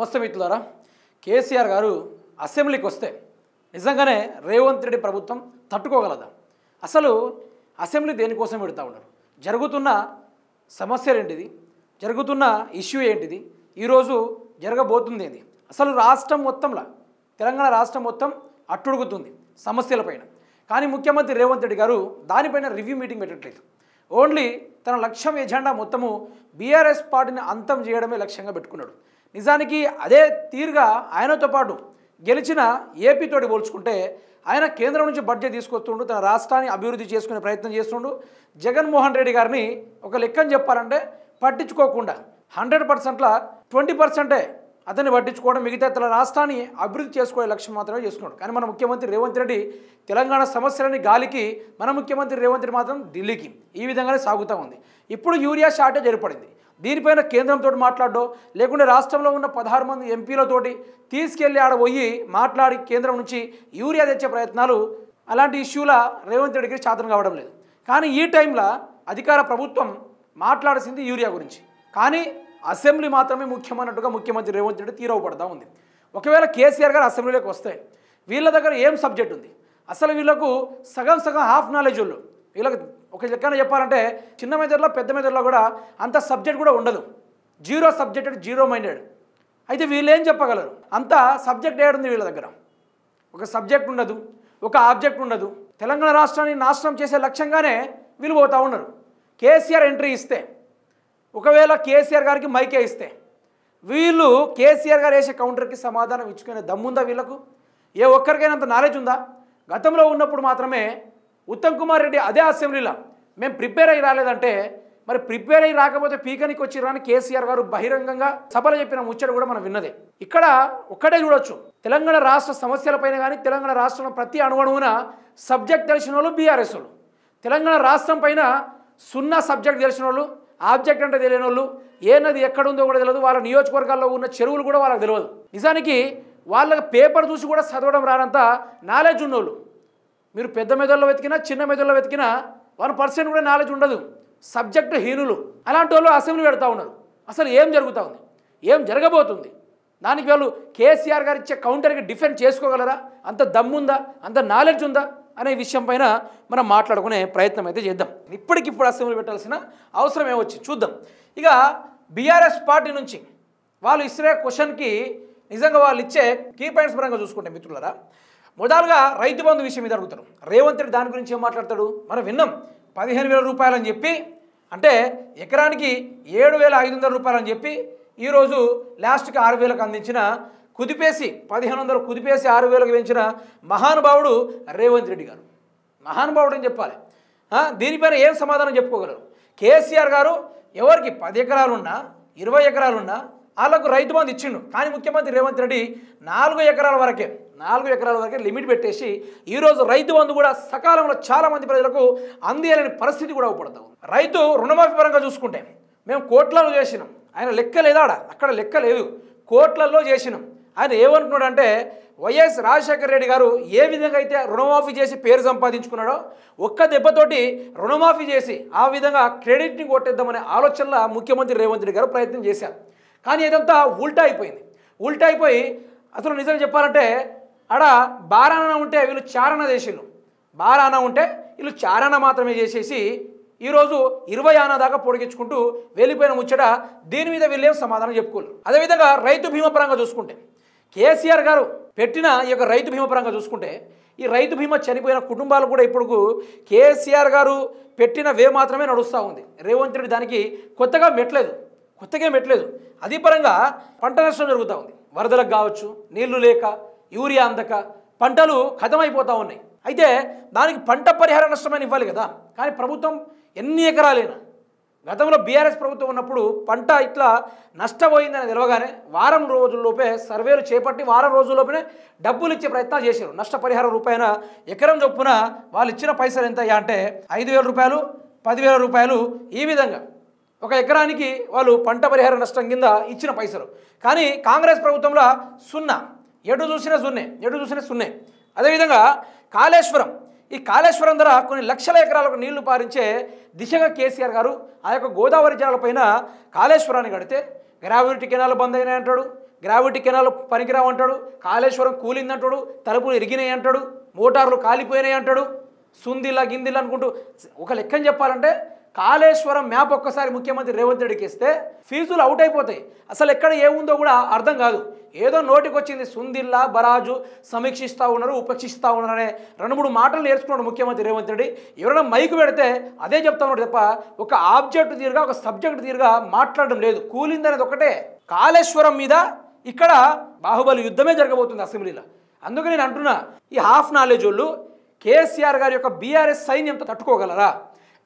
నమస్తే మిత్రులారా. కేసీఆర్ గారు అసెంబ్లీకి వస్తే నిజంగానే రేవంత్ రెడ్డి ప్రభుత్వం తట్టుకోగలదా? అసలు అసెంబ్లీ దేనికోసం పెడతా ఉన్నారు? జరుగుతున్న సమస్యలు ఏంటిది? జరుగుతున్న ఇష్యూ ఏంటిది? ఈరోజు జరగబోతుంది ఏంది? అసలు రాష్ట్రం మొత్తంలో తెలంగాణ రాష్ట్రం మొత్తం అట్టుడుగుతుంది సమస్యలపైన. కానీ ముఖ్యమంత్రి రేవంత్ రెడ్డి గారు దానిపైన రివ్యూ మీటింగ్ పెట్టట్లేదు. ఓన్లీ తన లక్ష్యం ఎజెండా మొత్తము బీఆర్ఎస్ పార్టీని అంతం చేయడమే లక్ష్యంగా పెట్టుకున్నాడు. నిజానికి అదే తీరుగా ఆయనతో పాటు గెలిచిన ఏపీతోటి పోల్చుకుంటే ఆయన కేంద్రం నుంచి బడ్జెట్ తీసుకొస్తుండు, తన రాష్ట్రాన్ని అభివృద్ధి చేసుకునే ప్రయత్నం చేస్తుండు. జగన్మోహన్ రెడ్డి గారిని ఒక లెక్కని చెప్పాలంటే పట్టించుకోకుండా 100%ల 20%ఏ అతన్ని పట్టించుకోవడం, మిగతా తన రాష్ట్రాన్ని అభివృద్ధి చేసుకునే లక్ష్యం మాత్రమే చేసుకున్నాడు. కానీ మన ముఖ్యమంత్రి రేవంత్ రెడ్డి తెలంగాణ సమస్యలని గాలికి, మన ముఖ్యమంత్రి రేవంత్ రెడ్డి మాత్రం ఢిల్లీకి. ఈ విధంగానే సాగుతూ ఉంది. ఇప్పుడు యూరియా షార్టేజ్ ఏర్పడింది. దీనిపైన కేంద్రంతో మాట్లాడో లేకుంటే రాష్ట్రంలో ఉన్న 16 మంది ఎంపీలతోటి తీసుకెళ్లి ఆడ పోయి మాట్లాడి కేంద్రం నుంచి యూరియా తెచ్చే ప్రయత్నాలు, అలాంటి ఇష్యూల రేవంత్ రెడ్డికి శాతం కావడం లేదు. కానీ ఈ టైంలో అధికార ప్రభుత్వం మాట్లాడాల్సింది యూరియా గురించి. కానీ అసెంబ్లీ మాత్రమే ముఖ్యమైనట్టుగా ముఖ్యమంత్రి రేవంత్ రెడ్డి తీరవపడతా ఉంది. ఒకవేళ కేసీఆర్ గారు అసెంబ్లీలోకి వస్తే వీళ్ళ దగ్గర ఏం సబ్జెక్ట్ ఉంది? అసలు వీళ్ళకు సగం హాఫ్ నాలెడ్జ్ వాళ్ళు. వీళ్ళకి ఒక లెక్కన చెప్పాలంటే చిన్న మెజర్లో పెద్ద మెజర్లో కూడా అంత సబ్జెక్ట్ కూడా ఉండదు. Zero subjected, zero minded. అయితే వీళ్ళు ఏం చెప్పగలరు? అంత సబ్జెక్ట్ ఏడుంది వీళ్ళ దగ్గర? ఒక సబ్జెక్ట్ ఉండదు, ఒక ఆబ్జెక్ట్ ఉండదు. తెలంగాణ రాష్ట్రాన్ని నాశనం చేసే లక్ష్యంగానే వీళ్ళు పోతూ ఉన్నారు. కేసీఆర్ ఎంట్రీ ఇస్తే, ఒకవేళ కేసీఆర్ గారికి మైకే ఇస్తే వీళ్ళు కేసీఆర్ గారు వేసే కౌంటర్కి సమాధానం ఇచ్చుకునే దమ్ముందా వీళ్ళకు? ఏ ఒక్కరికైనా అంత నాలెడ్జ్ ఉందా? గతంలో ఉన్నప్పుడు మాత్రమే ఉత్తమ్ కుమార్ రెడ్డి అదే అసెంబ్లీలో మేము ప్రిపేర్ అయ్యి రాలేదంటే, మరి ప్రిపేర్ అయ్యి రాకపోతే పీకనికి వచ్చిరని కేసీఆర్ గారు బహిరంగంగా సభలో చెప్పిన ముచ్చట కూడా మనం విన్నదే. ఇక్కడ ఒక్కటే చూడొచ్చు, తెలంగాణ రాష్ట్ర సమస్యలపైన కానీ తెలంగాణ రాష్ట్రంలో ప్రతి అణువణువున సబ్జెక్ట్ తెలిసిన వాళ్ళు బీఆర్ఎస్ వాళ్ళు. తెలంగాణ రాష్ట్రం పైన సున్నా సబ్జెక్ట్ తెలిసిన వాళ్ళు, ఆబ్జెక్ట్ అంటే తెలియని వాళ్ళు, ఏ నది ఎక్కడుందో కూడా తెలియదు, వాళ్ళ నియోజకవర్గాల్లో ఉన్న చెరువులు కూడా వాళ్ళకి తెలియదు. నిజానికి వాళ్ళకి పేపర్ చూసి కూడా చదవడం రానంత నాలెడ్జ్ ఉన్నోళ్ళు. మీరు పెద్ద మెదడులో వెతికినా చిన్న మెదడులో వెతికినా 1% కూడా నాలెడ్జ్ ఉండదు, సబ్జెక్టు హీనులు. అలాంటి వాళ్ళు అసెంబ్లీ పెడతా ఉన్నారు. అసలు ఏం జరుగుతూ ఉంది, ఏం జరగబోతుంది, దానికి వాళ్ళు కేసీఆర్ గారు ఇచ్చే కౌంటర్కి డిఫెండ్ చేసుకోగలరా? అంత దమ్ముందా, అంత నాలెడ్జ్ ఉందా అనే విషయం పైన మనం మాట్లాడుకునే ప్రయత్నం అయితే చేద్దాం. ఇప్పటికిప్పుడు అసెంబ్లీ పెట్టాల్సిన అవసరం ఏమొచ్చి చూద్దాం. ఇక బీఆర్ఎస్ పార్టీ నుంచి వాళ్ళు ఇచ్చే క్వశ్చన్కి నిజంగా వాళ్ళు ఇచ్చే కీ పాయింట్స్ పరంగా చూసుకుంటే మిత్రులారా, మొదలుగా రైతు బంధు విషయం మీద అడుగుతారు. రేవంత్ రెడ్డి దాని గురించి ఏం మాట్లాడతాడు మనం విన్నాం. 15,000 రూపాయలు అని చెప్పి, అంటే ఎకరానికి 7,500 రూపాయలు అని చెప్పి ఈరోజు లాస్ట్కి 6,000కు అందించిన, కుదిపేసి 1,500 కుదిపేసి 6,000కు పెంచిన మహానుభావుడు రేవంత్ రెడ్డి గారు. మహానుభావుడు అని చెప్పాలి. దీనిపైన ఏం సమాధానం చెప్పుకోగలరు? కేసీఆర్ గారు ఎవరికి 10 ఎకరాలున్నా 20 ఎకరాలున్నా వాళ్ళకు రైతు బంధు ఇచ్చిండు. కానీ ముఖ్యమంత్రి రేవంత్ రెడ్డి 4 ఎకరాల వరకే లిమిట్ పెట్టేసి ఈరోజు రైతు బంధు కూడా సకాలంలో చాలామంది ప్రజలకు అందేయాలని పరిస్థితి కూడా ఉపడతాం. రైతు రుణమాఫీ పరంగా చూసుకుంటే మేము కోట్లలో చేసినాం, ఆయన లెక్క లేదా, అక్కడ లెక్క లేదు, కోట్లలో చేసినాం. ఆయన ఏమంటున్నాడు అంటే, వైఎస్ రాజశేఖర రెడ్డి గారు ఏ విధంగా అయితే రుణమాఫీ చేసి పేరు సంపాదించుకున్నాడో ఒక్క దెబ్బతోటి రుణమాఫీ చేసి ఆ విధంగా క్రెడిట్ని కొట్టేద్దామనే ఆలోచనలో ముఖ్యమంత్రి రేవంత్ రెడ్డి గారు ప్రయత్నం చేశారు. కానీ ఇదంతా ఉల్టా అయిపోయి అసలు నిజంగా చెప్పాలంటే ఆడ బారాన ఉంటే వీళ్ళు చారణ చేసిళ్ళు, బారాన ఉంటే వీళ్ళు చారణ మాత్రమే చేసేసి ఈరోజు 20 ఆనా దాకా పొడిగించుకుంటూ వెళ్ళిపోయిన ముచ్చట. దీని మీద వీళ్ళేం సమాధానం చెప్పుకోలేరు. అదేవిధంగా రైతు బీమా పరంగా చూసుకుంటే కేసీఆర్ గారు పెట్టిన ఈ యొక్క రైతు బీమా పరంగా చూసుకుంటే ఈ రైతు బీమా చనిపోయిన కుటుంబాలు కూడా ఇప్పుడు కేసీఆర్ గారు పెట్టిన వే మాత్రమే నడుస్తూ ఉంది. రేవంత్ రెడ్డి దానికి కొత్తగా మెట్లేదు. అది పరంగా పంట నష్టం జరుగుతూ ఉంది. వరదలకు కావచ్చు, నీళ్లు లేక, యూరియా అందక పంటలు ఖతమైపోతూ ఉన్నాయి. అయితే దానికి పంట పరిహార నష్టమైన ఇవ్వాలి కదా. కానీ ప్రభుత్వం ఎన్ని ఎకరాలైనా, గతంలో బీఆర్ఎస్ ప్రభుత్వం ఉన్నప్పుడు పంట ఇట్లా నష్టపోయిందని తెలియగానే వారం రోజుల్లోపే సర్వేలు చేపట్టి వారం రోజుల్లోపే డబ్బులు ఇచ్చే ప్రయత్నాలు చేశారు. నష్టపరిహారం రూపాయన ఎకరం చొప్పున వాళ్ళు ఇచ్చిన పైసలు ఎంత అంటే 5,000 రూపాయలు, 10,000 రూపాయలు, ఈ విధంగా ఒక ఎకరానికి వాళ్ళు పంట పరిహార నష్టం కింద ఇచ్చిన పైసలు. కానీ కాంగ్రెస్ ప్రభుత్వంలో సున్నా, ఎటు చూసినా సున్నే. అదేవిధంగా కాళేశ్వరం ధర కొన్ని లక్షల ఎకరాలకు నీళ్లు పారించే దిశగా కేసీఆర్ గారు ఆ యొక్క గోదావరి జలాలపైన కాళేశ్వరాన్ని కడితే గ్రావిటీ కెనాల్ బంద్ అయినాయి అంటాడు, గ్రావిటీ కెనాల్ పనికిరావు అంటాడు, కాళేశ్వరం కూలిందంటాడు, తలుపులు ఇరిగినాయి అంటాడు, మోటార్లు కాలిపోయినాయి అంటాడు, సుందిలా గిందిలా అనుకుంటూ. ఒక లెక్కని చెప్పాలంటే కాళేశ్వరం మ్యాప్ ఒక్కసారి ముఖ్యమంత్రి రేవంత్ రెడ్డికి ఇస్తే ఫీజులు అవుట్ అయిపోతాయి. అసలు ఎక్కడ ఏముందో కూడా అర్థం కాదు. ఏదో నోటికి వచ్చింది సుందిల్లా బరాజు సమీక్షిస్తూ ఉన్నారు, ఉపేక్షిస్తూ ఉన్నారు అనే 2-3 మాటలు నేర్చుకున్నాడు ముఖ్యమంత్రి రేవంత్ రెడ్డి. ఎవరైనా మైకు పెడితే అదే చెప్తా ఉన్నాడు తప్ప ఒక ఆబ్జెక్ట్ తీరుగా ఒక సబ్జెక్ట్ తీరుగా మాట్లాడడం లేదు. కూలింది అనేది ఒకటే. కాళేశ్వరం మీద ఇక్కడ బాహుబలి యుద్ధమే జరగబోతుంది అసెంబ్లీలో. అందుకే నేను అంటున్నా, ఈ హాఫ్ నాలెడ్జ్ వాళ్ళు కేసీఆర్ గారి యొక్క బీఆర్ఎస్ సైన్యంతో తట్టుకోగలరా?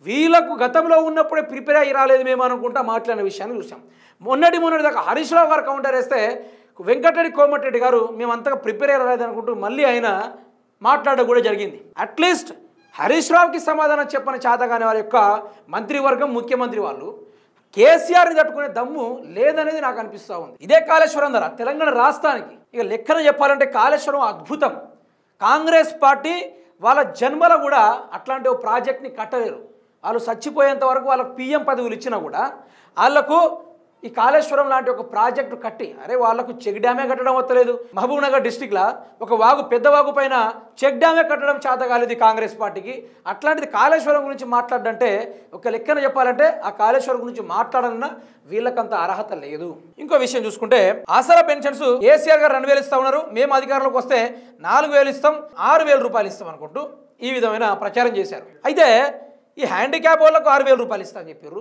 వీళ్ళకు గతంలో ఉన్నప్పుడే ప్రిపేర్ అయ్యి రాలేదు మేము అనుకుంటా మాట్లాడిన విషయాన్ని చూసాం. మొన్నటి దాకా హరీష్ రావు గారు కౌంటర్ వేస్తే వెంకటరెడ్డి కోమటిరెడ్డి గారు మేము అంతగా ప్రిపేర్ అయ్యి రాలేదు అనుకుంటూ మళ్ళీ ఆయన మాట్లాడడం కూడా జరిగింది. అట్లీస్ట్ హరీష్ రావుకి సమాధానం చెప్పని చేతగానే వారి యొక్క మంత్రివర్గం ముఖ్యమంత్రి వాళ్ళు కేసీఆర్ని తట్టుకునే దమ్ము లేదనేది నాకు అనిపిస్తూ ఉంది. ఇదే కాళేశ్వరం ధర తెలంగాణ రాష్ట్రానికి ఇక లెక్కన చెప్పాలంటే కాళేశ్వరం అద్భుతం. కాంగ్రెస్ పార్టీ వాళ్ళ జన్మలో కూడా అట్లాంటి ఒక ప్రాజెక్ట్ని కట్టలేరు. వాళ్ళు చచ్చిపోయేంత వరకు వాళ్ళకు పిఎం పదవులు ఇచ్చినా కూడా వాళ్లకు ఈ కాళేశ్వరం లాంటి ఒక ప్రాజెక్టు కట్టి వాళ్ళకు చెక్ డ్యామే కట్టడం వస్తలేదు. మహబూబ్ నగర్ డిస్టిక్లో ఒక వాగు పెద్ద వాగు పైన చెక్ డ్యామే కట్టడం చేత కాలేదు కాంగ్రెస్ పార్టీకి. అట్లాంటిది కాళేశ్వరం గురించి మాట్లాడంటే ఒక లెక్కన చెప్పాలంటే ఆ కాళేశ్వరం గురించి మాట్లాడాలన్నా వీళ్ళకంత అర్హత లేదు. ఇంకో విషయం చూసుకుంటే ఆసరా పెన్షన్స్ కేసీఆర్ గారు 2,000 ఇస్తా ఉన్నారు, మేము అధికారంలోకి వస్తే 4,000 ఇస్తాం, 6,000 రూపాయలు ఇస్తాం అనుకుంటూ ఈ విధమైన ప్రచారం చేశారు. అయితే ఈ హ్యాండిక్యాప్ వాళ్ళకు 6,000 రూపాయలు ఇస్తా అని చెప్పారు,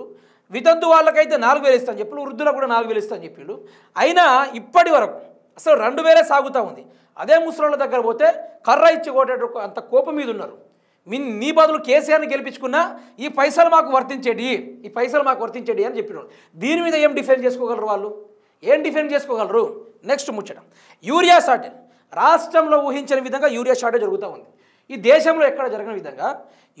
వితంతు వాళ్ళకైతే 4,000 ఇస్తా అని చెప్పారు, వృద్ధులకు కూడా 4,000 ఇస్తా అని చెప్పాడు. అయినా ఇప్పటి వరకు అసలు 2,000 సాగుతూ ఉంది. అదే ముసలోళ్ళ దగ్గర పోతే కర్ర ఇచ్చి కొట్టేట అంత కోపం మీద ఉన్నారు. నీ బదులు కేసీఆర్ని గెలిపించుకున్నా ఈ పైసలు మాకు వర్తించేటి, ఈ పైసలు మాకు వర్తించేటి అని చెప్పినాడు. దీని మీద ఏం డిఫెండ్ చేసుకోగలరు వాళ్ళు? ఏం డిఫెండ్ చేసుకోగలరు? నెక్స్ట్ ముచ్చట యూరియా షార్టేజ్. రాష్ట్రంలో ఊహించని విధంగా యూరియా షార్టేజ్ జరుగుతూ ఉంది. ఈ దేశంలో ఎక్కడ జరగని విధంగా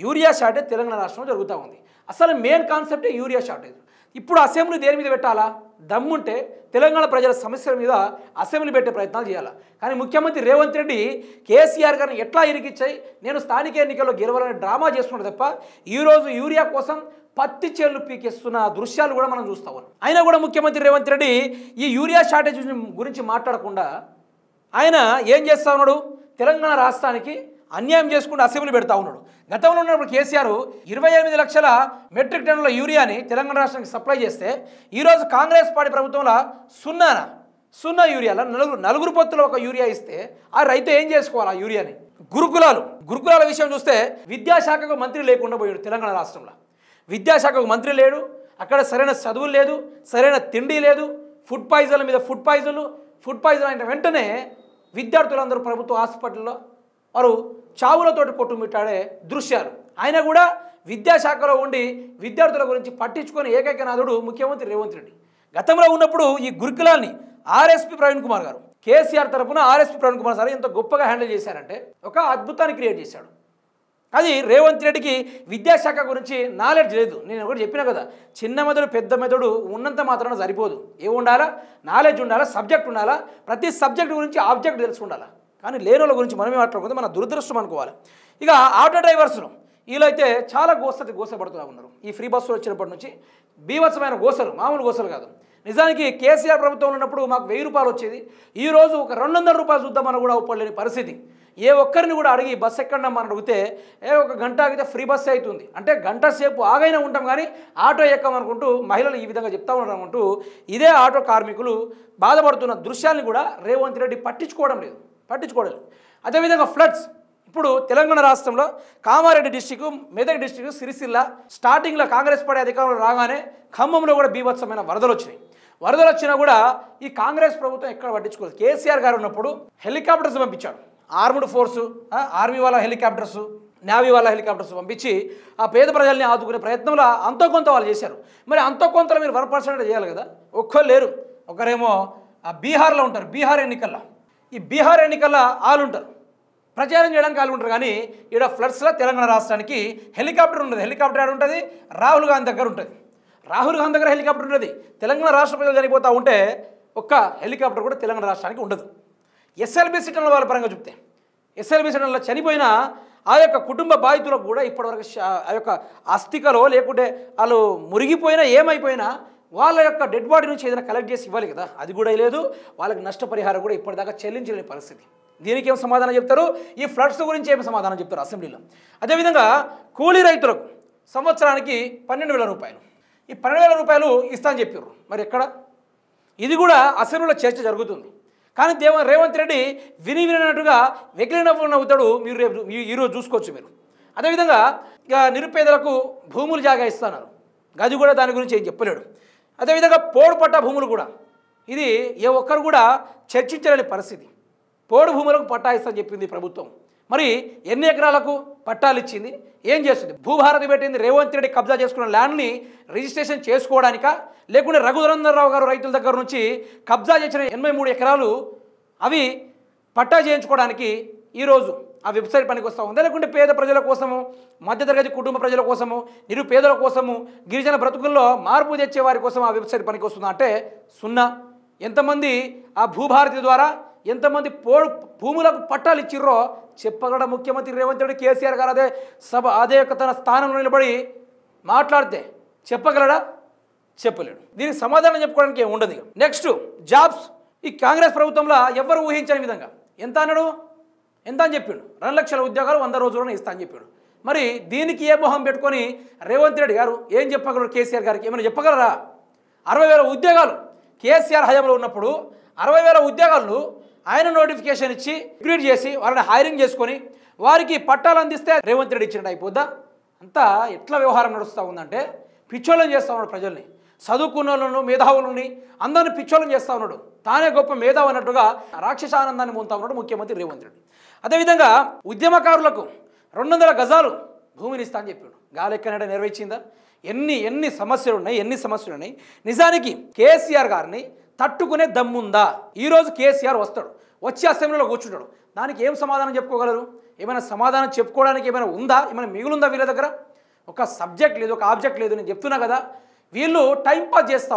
యూరియా షార్టేజ్ తెలంగాణ రాష్ట్రంలో జరుగుతూ ఉంది. అసలు మెయిన్ కాన్సెప్టే యూరియా షార్టేజ్. ఇప్పుడు అసెంబ్లీ దేని మీద పెట్టాలా? దమ్ముంటే తెలంగాణ ప్రజల సమస్యల మీద అసెంబ్లీ పెట్టే ప్రయత్నాలు చేయాలి. కానీ ముఖ్యమంత్రి రేవంత్ రెడ్డి కేసీఆర్ గారిని ఎట్లా ఇరికిచ్చాయి నేను స్థానిక ఎన్నికల్లో గెలవాలని డ్రామా చేసుకున్నాడు తప్ప ఈరోజు యూరియా కోసం పత్తి చేళ్లు పీకేస్తున్న దృశ్యాలు కూడా మనం చూస్తా ఉన్నాం. అయినా కూడా ముఖ్యమంత్రి రేవంత్ రెడ్డి ఈ యూరియా షార్టేజ్ గురించి మాట్లాడకుండా ఆయన ఏం చేస్తా ఉన్నాడు? తెలంగాణ రాష్ట్రానికి అన్యాయం చేసుకుంటూ అసెంబ్లీ పెడతా ఉన్నాడు. గతంలో ఉన్నప్పుడు కేసీఆర్ 28 లక్షల మెట్రిక్ టన్నుల యూరియాని తెలంగాణ రాష్ట్రానికి సప్లై చేస్తే ఈరోజు కాంగ్రెస్ పార్టీ ప్రభుత్వంలో సున్నా యూరియాల నలుగురు పొత్తులో ఒక యూరియా ఇస్తే ఆ రైతు ఏం చేసుకోవాలి ఆ యూరియాని? గురుకులాల విషయం చూస్తే విద్యాశాఖకు మంత్రి లేకుండా పోయాడు. తెలంగాణ రాష్ట్రంలో విద్యాశాఖకు మంత్రి లేడు, అక్కడ సరైన చదువులు లేదు, సరైన తిండి లేదు, ఫుడ్ పాయిజన్ అయిన వెంటనే విద్యార్థులందరూ ప్రభుత్వ హాస్పిటల్లో వారు చావులతోటి కొట్టుమిట్టాడే దృశ్యాలు. ఆయన కూడా విద్యాశాఖలో ఉండి విద్యార్థుల గురించి పట్టించుకొని ఏకైక నాథుడు ముఖ్యమంత్రి రేవంత్ రెడ్డి. గతంలో ఉన్నప్పుడు ఈ గురుకులాల్ని ఆర్ఎస్పీ ప్రవీణ్ కుమార్ గారు కేసీఆర్ తరఫున ఆర్ఎస్పీ ప్రవీణ్ కుమార్ సార్ ఎంత గొప్పగా హ్యాండిల్ చేశారంటే ఒక అద్భుతాన్ని క్రియేట్ చేశాడు. అది రేవంత్ రెడ్డికి విద్యాశాఖ గురించి నాలెడ్జ్ లేదు. నేను ఒకటి చెప్పినా కదా, చిన్న మెదడు పెద్ద మెదడు ఉన్నంత మాత్రాన సరిపోదు. ఏముండాలా? నాలెడ్జ్ ఉండాలా, సబ్జెక్ట్ ఉండాలా, ప్రతి సబ్జెక్ట్ గురించి ఆబ్జెక్ట్ తెలుసుకుండాలా. కానీ లేని వాళ్ళ గురించి మనమే మాట్లాడుకుంటే మన దురదృష్టం అనుకోవాలి. ఇక ఆటో డ్రైవర్స్ను వీళ్ళైతే చాలా గోసపడుతూ ఉన్నారు. ఈ ఫ్రీ బస్సులు వచ్చినప్పటి నుంచి బీభత్సమైన గోసలు, మామూలు గోసలు కాదు. నిజానికి కేసీఆర్ ప్రభుత్వం ఉన్నప్పుడు మాకు 1000 రూపాయలు వచ్చేది, ఈరోజు ఒక 200 రూపాయలు చూద్దామని కూడా ఒప్పలేని పరిస్థితి. ఏ ఒక్కరిని కూడా అడిగి బస్సు ఎక్కడమ్మని అడిగితే ఒక గంట ఆగితే ఫ్రీ బస్సు అవుతుంది అంటే గంట సేపు ఆగైనా ఉంటాం కానీ ఆటో ఎక్కమనుకుంటూ మహిళలు ఈ విధంగా చెప్తా ఉన్నారు అనుకుంటూ ఇదే ఆటో కార్మికులు బాధపడుతున్న దృశ్యాన్ని కూడా రేవంత్ రెడ్డి పట్టించుకోవడం లేదు. అదేవిధంగా ఫ్లడ్స్ ఇప్పుడు తెలంగాణ రాష్ట్రంలో కామారెడ్డి డిస్టిక్, మెదక్ డిస్టిక్, సిరిసిల్ల స్టార్టింగ్లో కాంగ్రెస్ పార్టీ అధికారంలో రాగానే ఖమ్మంలో కూడా బీభత్సమైన వరదలు వచ్చినా కూడా ఈ కాంగ్రెస్ ప్రభుత్వం ఎక్కడ పట్టించుకోలేదు. కేసీఆర్ గారు ఉన్నప్పుడు హెలికాప్టర్స్ పంపించాడు, ఆర్మ్డ్ ఫోర్సు, ఆర్మీ వాళ్ళ హెలికాప్టర్సు, నేవీ వాళ్ళ హెలికాప్టర్స్ పంపించి ఆ పేద ప్రజల్ని ఆదుకునే ప్రయత్నంలో అంతో కొంత వాళ్ళు చేశారు. మరి అంతో కొంతలో మీరు 1% చేయాలి కదా, ఒక్కరు లేరు. ఒకరేమో బీహార్లో ఉంటారు, బీహార్ ఎన్నికల్లో వాళ్ళు ఉంటారు, ప్రచారం చేయడానికి వాళ్ళు ఉంటారు. కానీ ఇక్కడ ఫ్లడ్స్లో తెలంగాణ రాష్ట్రానికి హెలికాప్టర్ ఉండదు. హెలికాప్టర్ ఎక్కడ ఉంటుంది? రాహుల్ గాంధీ దగ్గర ఉంటుంది. రాహుల్ గాంధీ దగ్గర హెలికాప్టర్ ఉంటుంది. తెలంగాణ రాష్ట్ర ప్రజలు చనిపోతూ ఉంటే ఒక్క హెలికాప్టర్ కూడా తెలంగాణ రాష్ట్రానికి ఉండదు. ఎస్ఎల్బీ సిటన్ల వాళ్ళ పరంగా చెప్తే ఎస్ఎల్బీ సిటన్లో చనిపోయిన ఆ యొక్క కుటుంబ బాధితులకు కూడా ఇప్పటివరకు ఆ యొక్క అస్థికలో లేకుంటే వాళ్ళు మురిగిపోయినా ఏమైపోయినా వాళ్ళ యొక్క డెడ్ బాడీ నుంచి ఏదైనా కలెక్ట్ చేసి ఇవ్వాలి కదా, అది కూడా లేదు. వాళ్ళకి నష్టపరిహారం కూడా ఇప్పటిదాకా చెల్లించలేని పరిస్థితి. దీనికి ఏం సమాధానం చెప్తారు? ఈ ఫ్లడ్స్ గురించి ఏం సమాధానం చెప్తారు అసెంబ్లీలో? అదేవిధంగా కూలీ రైతులకు సంవత్సరానికి 12,000 రూపాయలు, ఈ 12,000 రూపాయలు ఇస్తా అని చెప్పారు. మరి ఎక్కడ? ఇది కూడా అసెంబ్లీలో చర్చ జరుగుతుంది. కానీ రేవంత్ రెడ్డి వినివినట్టుగా వెకిలి నవ్వులు నవ్వుతాడు. మీరు రేపు ఈరోజు చూసుకోవచ్చు మీరు. అదేవిధంగా ఇక నిరుపేదలకు భూములు జాగా ఇస్తున్నారు, గది కూడా దాని గురించి ఏం చెప్పలేడు. అదేవిధంగా పోడు పట్టా భూములు కూడా, ఇది ఏ ఒక్కరు కూడా చర్చించలేని పరిస్థితి. పోడు భూములకు పట్టా ఇస్తామని చెప్పింది ప్రభుత్వం. మరి ఎన్ని ఎకరాలకు పట్టాలు ఇచ్చింది? ఏం చేస్తుంది? భూభారతి పెట్టింది రేవంత్ రెడ్డి కబ్జా చేసుకున్న ల్యాండ్ని రిజిస్ట్రేషన్ చేసుకోవడానికా, లేకుంటే రఘువరరావు గారు రైతుల దగ్గర నుంచి కబ్జా చేసిన 83 ఎకరాలు అవి పట్టా చేయించుకోవడానికి ఈరోజు ఆ వెబ్సైట్ పనికి వస్తూ ఉందా, లేకుంటే పేద ప్రజల కోసము, మధ్యతరగతి కుటుంబ ప్రజల కోసము, నిరుపేదల కోసము, గిరిజన బ్రతుకుల్లో మార్పు తెచ్చే వారి కోసం ఆ వెబ్సైట్ పనికి వస్తుందా అంటే సున్నా. ఎంతమంది ఆ భూభారతి ద్వారా ఎంతమంది భూములకు పట్టాలు ఇచ్చిర్రో చెప్పగలడ ముఖ్యమంత్రి రేవంత్ రెడ్డి? కేసీఆర్ గారు అదే తన స్థానంలో నిలబడి మాట్లాడితే చెప్పగలడా? చెప్పలేడు. దీనికి సమాధానం చెప్పుకోవడానికి ఏమి ఉండదు. Next jobs. ఈ కాంగ్రెస్ ప్రభుత్వంలో ఎవరు ఊహించని విధంగా ఎంత అన్నాడు? ఎంత అని చెప్పిండు? 2 లక్షల ఉద్యోగాలు 100 రోజుల్లోనే ఇస్తా అని చెప్పాడు. మరి దీనికి ఏ మొహం పెట్టుకొని రేవంత్ రెడ్డి గారు ఏం చెప్పగలరు? కేసీఆర్ గారికి ఏమైనా చెప్పగలరా? 60,000 ఉద్యోగాలు కేసీఆర్ హయాంలో ఉన్నప్పుడు 60,000 ఉద్యోగాలను ఆయన నోటిఫికేషన్ ఇచ్చి రిక్రూట్ చేసి వాళ్ళని హైరింగ్ చేసుకొని వారికి పట్టాలు అందిస్తే రేవంత్ రెడ్డి ఇచ్చినట్టు అయిపోద్దా? అంతా ఎట్లా వ్యవహారం నడుస్తూ ఉందంటే పిచ్చోళ్ళని చేస్తూ ఉన్నాడు ప్రజల్ని, చదువుకున్న వాళ్ళను, మేధావులని అందరిని పిచ్చోళ్ళని చేస్తూ ఉన్నాడు. తానే గొప్ప మేధావు అన్నట్టుగా రాక్షసానందాన్ని పొందుతూ ఉన్నాడు ముఖ్యమంత్రి రేవంత్ రెడ్డి. అదేవిధంగా ఉద్యమకారులకు 200 గజాలు భూమిని ఇస్తా అని చెప్పాడు. గాలెక్కనట నెరవేర్చిందా? ఎన్ని సమస్యలు ఉన్నాయి. నిజానికి కేసీఆర్ గారిని తట్టుకునే దమ్ముందా? ఈరోజు కేసీఆర్ వస్తాడు, వచ్చి అసెంబ్లీలో కూర్చుంటాడు. దానికి ఏం సమాధానం చెప్పుకోగలరు? ఏమైనా సమాధానం చెప్పుకోవడానికి ఏమైనా ఉందా? ఏమైనా మిగులుందా వీళ్ళ దగ్గర? ఒక సబ్జెక్ట్ లేదు, ఒక ఆబ్జెక్ట్ లేదు. నేను చెప్తున్నా కదా, వీళ్ళు టైంపాస్ చేస్తూ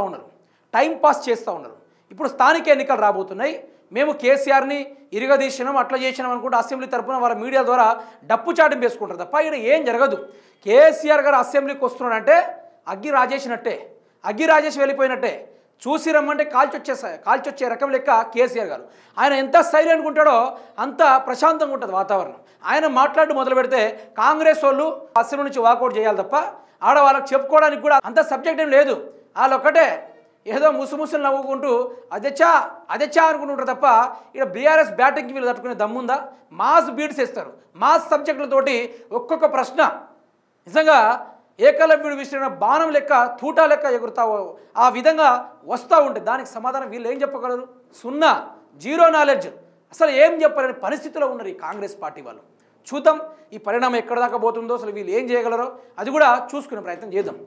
ఉన్నారు. ఇప్పుడు స్థానిక ఎన్నికలు రాబోతున్నాయి. మేము కేసీఆర్ని ఇరగదీసినాం, అట్లా చేసినాం అనుకుంటే అసెంబ్లీ తరఫున వాళ్ళ మీడియా ద్వారా డప్పు చాటింపు వేసుకుంటారు తప్ప ఇక్కడ ఏం జరగదు. కేసీఆర్ గారు అసెంబ్లీకి వస్తున్నాడంటే అగ్గి రాజేష్ వెళ్ళిపోయినట్టే. చూసి రమ్మంటే కాల్చొచ్చే రకం లెక్క కేసీఆర్ గారు. ఆయన ఎంత సైలెంట్గా ఉంటాడో అంత ప్రశాంతంగా ఉంటుంది వాతావరణం. ఆయన మాట్లాడి మొదలు పెడితే కాంగ్రెస్ వాళ్ళు అసెంబ్లీ నుంచి వాకౌట్ చేయాలి తప్ప ఆడవాళ్ళకి చెప్పుకోవడానికి కూడా అంత సబ్జెక్ట్ ఏం లేదు. వాళ్ళు ఒక్కటే ఏదో ముసుముసులు నవ్వుకుంటూ అదెచ్చా అనుకుంటుంటారు తప్ప ఇక్కడ బీఆర్ఎస్ బ్యాటింగ్కి వీళ్ళు తట్టుకునే దమ్ముందా? మాస్ బీట్స్ వేస్తారు, మాస్ సబ్జెక్టులతోటి ఒక్కొక్క ప్రశ్న నిజంగా ఏకలవ్యుడు విసిరిన బాణం లెక్క, తూటా లెక్క ఎగురుతావు ఆ విధంగా వస్తూ ఉంటే దానికి సమాధానం వీళ్ళు ఏం చెప్పగలరు? సున్నా, జీరో నాలెడ్జ్, అసలు ఏం చెప్పలేని పరిస్థితిలో ఉన్నారు ఈ కాంగ్రెస్ పార్టీ వాళ్ళు. చూద్దాం ఈ పరిణామం ఎక్కడ దాకా పోతుందో, అసలు వీళ్ళు ఏం చేయగలరో అది కూడా చూసుకునే ప్రయత్నం చేద్దాం.